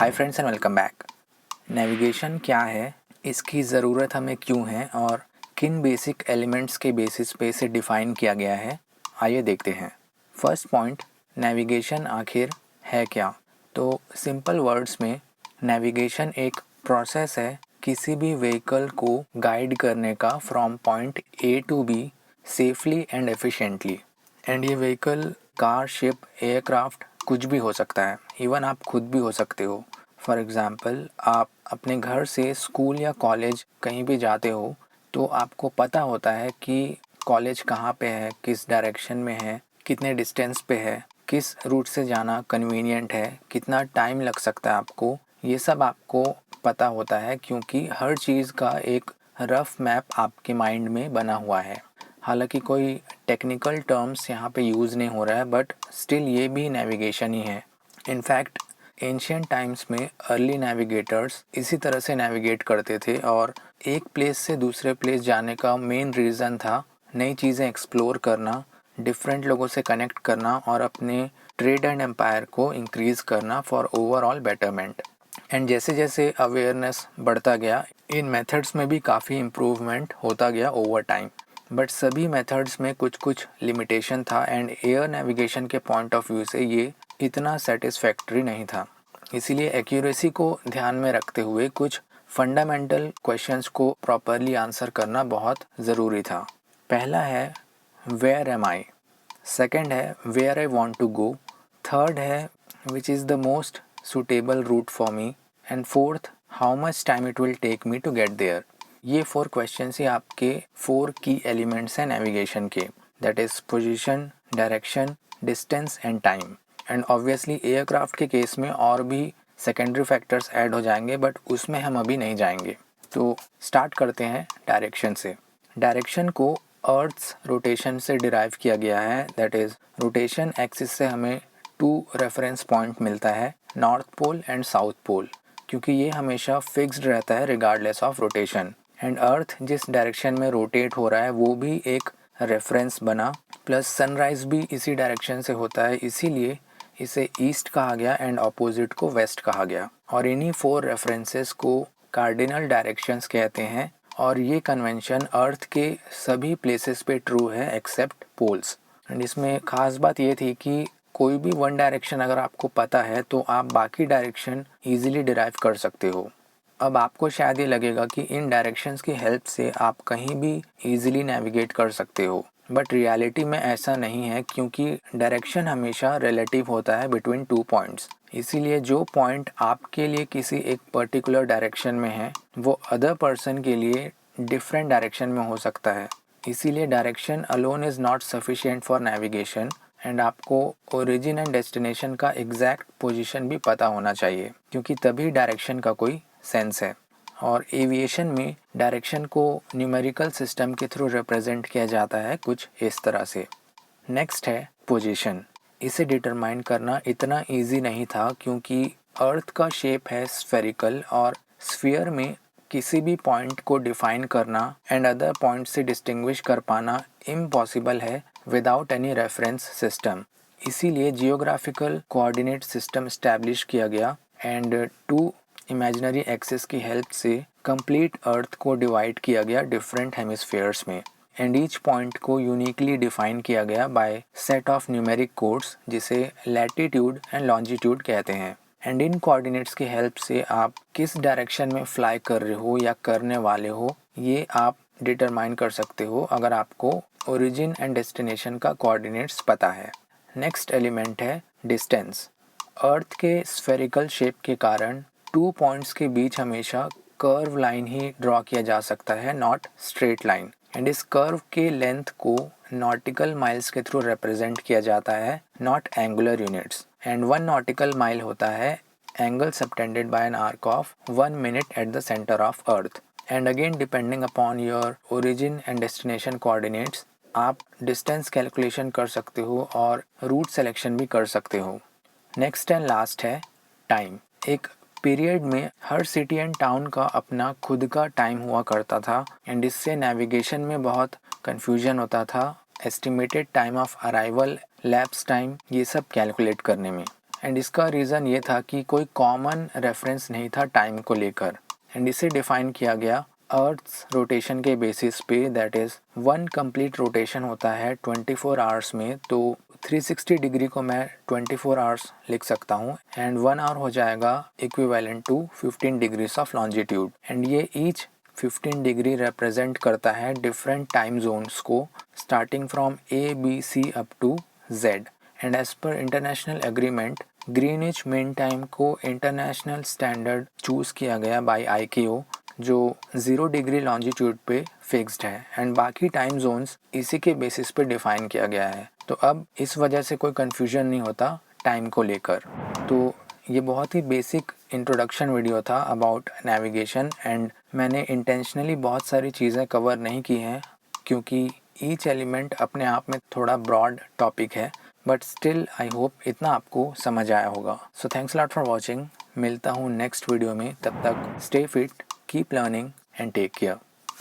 Hi friends and welcome back. Navigation क्या है, इसकी ज़रूरत हमें क्यों है और किन बेसिक एलिमेंट्स के बेसिस पे इसे डिफ़ाइन किया गया है, आइए देखते हैं। फर्स्ट पॉइंट, नेविगेशन आखिर है क्या? तो सिंपल वर्ड्स में नेविगेशन एक प्रोसेस है किसी भी व्हीकल को गाइड करने का from point A to B safely and efficiently. And ये व्हीकल कार, शिप, एयरक्राफ्ट कुछ भी हो सकता है, इवन आप खुद भी हो सकते हो। फॉर एग्ज़ाम्पल, आप अपने घर से स्कूल या कॉलेज कहीं भी जाते हो तो आपको पता होता है कि कॉलेज कहाँ पे है, किस डायरेक्शन में है, कितने डिस्टेंस पे है, किस रूट से जाना कन्वीनियंट है, कितना टाइम लग सकता है आपको। ये सब आपको पता होता है क्योंकि हर चीज़ का एक रफ मैप आपके माइंड में बना हुआ है। हालांकि कोई टेक्निकल टर्म्स यहाँ पे यूज़ नहीं हो रहा है, बट स्टिल ये भी नेविगेशन ही है। इनफैक्ट एंशियंट टाइम्स में अर्ली नेविगेटर्स इसी तरह से नेविगेट करते थे और एक प्लेस से दूसरे प्लेस जाने का मेन रीज़न था नई चीज़ें एक्सप्लोर करना, डिफरेंट लोगों से कनेक्ट करना और अपने ट्रेड एंड एम्पायर को इंक्रीज़ करना फॉर ओवरऑल बेटरमेंट। एंड जैसे जैसे अवेयरनेस बढ़ता गया, इन मेथड्स में भी काफ़ी इम्प्रूवमेंट होता गया ओवर टाइम। बट सभी मेथड्स में कुछ कुछ लिमिटेशन था एंड एयर नेविगेशन के पॉइंट ऑफ व्यू से ये इतना सेटिस्फैक्ट्री नहीं था। इसीलिए एक्यूरेसी को ध्यान में रखते हुए कुछ फंडामेंटल क्वेश्चंस को प्रॉपरली आंसर करना बहुत ज़रूरी था। पहला है वेयर एम आई, सेकेंड है where I want to go, third है which is the most suitable route for me, and fourth how much time it will take me to get there. ये 4 questions ही आपके 4 की elements हैं navigation के, that is position, direction, distance and time. And obviously aircraft के case में और भी secondary factors add हो जाएंगे, बट उसमें हम अभी नहीं जाएंगे। तो स्टार्ट करते हैं डायरेक्शन से। डायरेक्शन को अर्थ्स रोटेशन से डिराइव किया गया है, दैट इज़ रोटेशन एक्सिस से हमें 2 रेफरेंस पॉइंट मिलता है, north pole and south pole, क्योंकि ये हमेशा फिक्स्ड रहता है regardless of rotation. And earth जिस डायरेक्शन में रोटेट हो रहा है वो भी एक रेफरेंस बना, प्लस सनराइज भी इसी डायरेक्शन से होता है, इसीलिए इसे ईस्ट कहा गया एंड अपोजिट को वेस्ट कहा गया। और इन्हीं 4 रेफरेंसेस को कार्डिनल डायरेक्शंस कहते हैं और ये कन्वेंशन अर्थ के सभी प्लेसेस पे ट्रू है एक्सेप्ट पोल्स। एंड इसमें ख़ास बात ये थी कि कोई भी वन डायरेक्शन अगर आपको पता है तो आप बाकी डायरेक्शन ईजिली डिराइव कर सकते हो। अब आपको शायद ये लगेगा कि इन डायरेक्शंस की हेल्प से आप कहीं भी ईजिली नेविगेट कर सकते हो, बट रियलिटी में ऐसा नहीं है क्योंकि डायरेक्शन हमेशा रिलेटिव होता है बिटवीन 2 पॉइंट्स। इसीलिए जो पॉइंट आपके लिए किसी एक पर्टिकुलर डायरेक्शन में है वो अदर पर्सन के लिए डिफरेंट डायरेक्शन में हो सकता है। इसीलिए direction alone is not sufficient for navigation and आपको ओरिजिन एंड डेस्टिनेशन का एग्जैक्ट पोजीशन भी पता होना चाहिए, क्योंकि तभी डायरेक्शन का कोई सेंस है। और एविएशन में डायरेक्शन को न्यूमेरिकल सिस्टम के थ्रू रिप्रेजेंट किया जाता है कुछ इस तरह से। नेक्स्ट है पोजीशन। इसे डिटरमाइन करना इतना इजी नहीं था क्योंकि अर्थ का शेप है स्फेरिकल और स्फीयर में किसी भी पॉइंट को डिफाइन करना एंड अदर पॉइंट से डिस्टिंग्विश कर पाना इम्पॉसिबल है विदाउट एनी रेफरेंस सिस्टम। इसीलिए जियोग्राफिकल कोऑर्डिनेट सिस्टम इस्टेब्लिश किया गया एंड 2 इमेजिनरी एक्सिस की हेल्प से कंप्लीट अर्थ को डिवाइड किया गया डिफरेंट हेमिस्फीयर्स में एंड ईच पॉइंट को यूनिकली डिफाइन किया गया by set of numeric codes जिसे लैटिट्यूड एंड लॉन्जिट्यूड कहते हैं। एंड इन कोऑर्डिनेट्स की हेल्प से आप किस डायरेक्शन में फ्लाई कर रहे हो या करने वाले हो ये आप डिटरमाइन कर सकते हो अगर आपको ओरिजिन एंड डेस्टिनेशन का कोऑर्डिनेट्स पता है। नेक्स्ट एलिमेंट है डिस्टेंस। अर्थ के स्फेरिकल शेप के कारण 2 पॉइंट्स के बीच हमेशा कर्व लाइन ही ड्रॉ किया जा सकता है, नॉट स्ट्रेट लाइन। एंड इस कर्व के लेंथ को नॉटिकल माइल्स के थ्रू रिप्रेजेंट किया जाता है, not angular units. And 1 nautical mile होता है angle subtended bye an arc of 1 minute at the centre of earth. And again depending upon your origin and destination coordinates आप distance calculation कर सकते हो और रूट सेलेक्शन भी कर सकते हो। नेक्स्ट एंड लास्ट है टाइम। एक पीरियड में हर सिटी एंड टाउन का अपना खुद का टाइम हुआ करता था एंड इससे नेविगेशन में बहुत कन्फ्यूजन होता था, estimated time of arrival, lapse time, ये सब कैलकुलेट करने में। एंड इसका रीज़न ये था कि कोई कॉमन रेफरेंस नहीं था टाइम को लेकर, एंड इसे डिफ़ाइन किया गया अर्थ्स रोटेशन के बेसिस पे, दैट इज़ 1 कंप्लीट रोटेशन होता है 24 आवर्स में, तो 360 डिग्री को मैं 24 आवर्स लिख सकता हूँ एंड 1 आवर हो जाएगा equivalent to 15 degrees of longitude, and ये ईच 15 डिग्री रिप्रेजेंट करता है डिफरेंट टाइम जोन्स को starting from ABC up to Z, and as per international agreement Greenwich mean time को इंटरनेशनल स्टैंडर्ड चूज़ किया गया by ICAO जो 0 degree longitude पे fixed है, एंड बाकी टाइम जोन्स इसी के बेसिस पे डिफ़ाइन किया गया है। तो अब इस वजह से कोई कन्फ्यूजन नहीं होता टाइम को लेकर। तो ये बहुत ही बेसिक इंट्रोडक्शन वीडियो था अबाउट नेविगेशन, एंड मैंने इंटेंशनली बहुत सारी चीज़ें कवर नहीं की हैं क्योंकि ईच एलिमेंट अपने आप में थोड़ा ब्रॉड टॉपिक है, बट स्टिल आई होप इतना आपको समझ आया होगा। So thanks lot for watching. मिलता हूँ नेक्स्ट वीडियो में, तब तक stay fit, keep learning and take care.